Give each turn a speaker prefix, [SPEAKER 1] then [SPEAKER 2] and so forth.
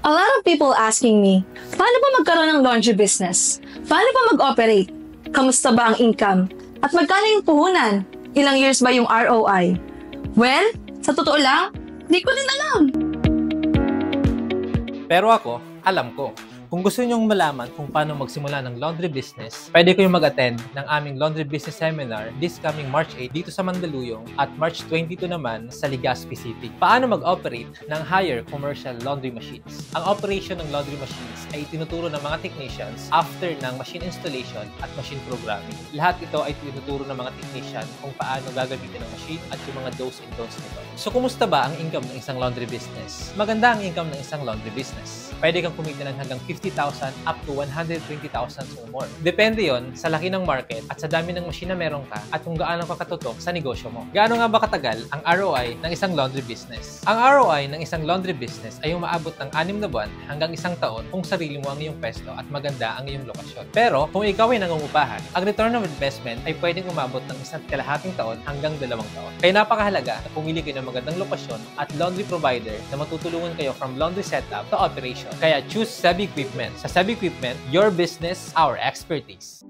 [SPEAKER 1] A lot of people asking me, paano ba magkaroon ng laundry business? Paano ba mag-operate? Kamusta ba ang income? At magkano yung puhunan? Ilang years ba yung ROI? Well, sa totoo lang, di ko din alam.
[SPEAKER 2] Pero ako, alam ko. Kung gusto nyong malaman kung paano magsimula ng laundry business, pwede kayong mag-attend ng aming laundry business seminar this coming March 8 dito sa Mandaluyong at March 22 naman sa Legazpi City. Paano mag-operate ng higher commercial laundry machines? Ang operation ng laundry machines ay tinuturo ng mga technicians after ng machine installation at machine programming. Lahat ito ay tinuturo ng mga technician kung paano gagamitin ang machine at yung mga do's and don'ts nito. So, kumusta ba ang income ng isang laundry business? Maganda ang income ng isang laundry business. Pwede kang kumita ng hanggang 50,000 up to 120,000 or more. Depende yon sa laki ng market at sa dami ng machine na meron ka at kung gaano ka katutok sa negosyo mo. Gaano nga ba katagal ang ROI ng isang laundry business? Ang ROI ng isang laundry business ay umaabot ng 6 na buwan hanggang 1 taon kung sarili mo ang iyong pwesto at maganda ang iyong lokasyon. Pero kung ikaw ay nangungupahan, ang return of investment ay pwedeng umabot ng 1.5 taon hanggang 2 taon. Kaya napakahalaga na pumili kayo ng magandang lokasyon at laundry provider na matutulungan kayo from laundry setup to operation. Kaya choose Sebi Equipment. Sa Sebi Equipment, your business, our expertise.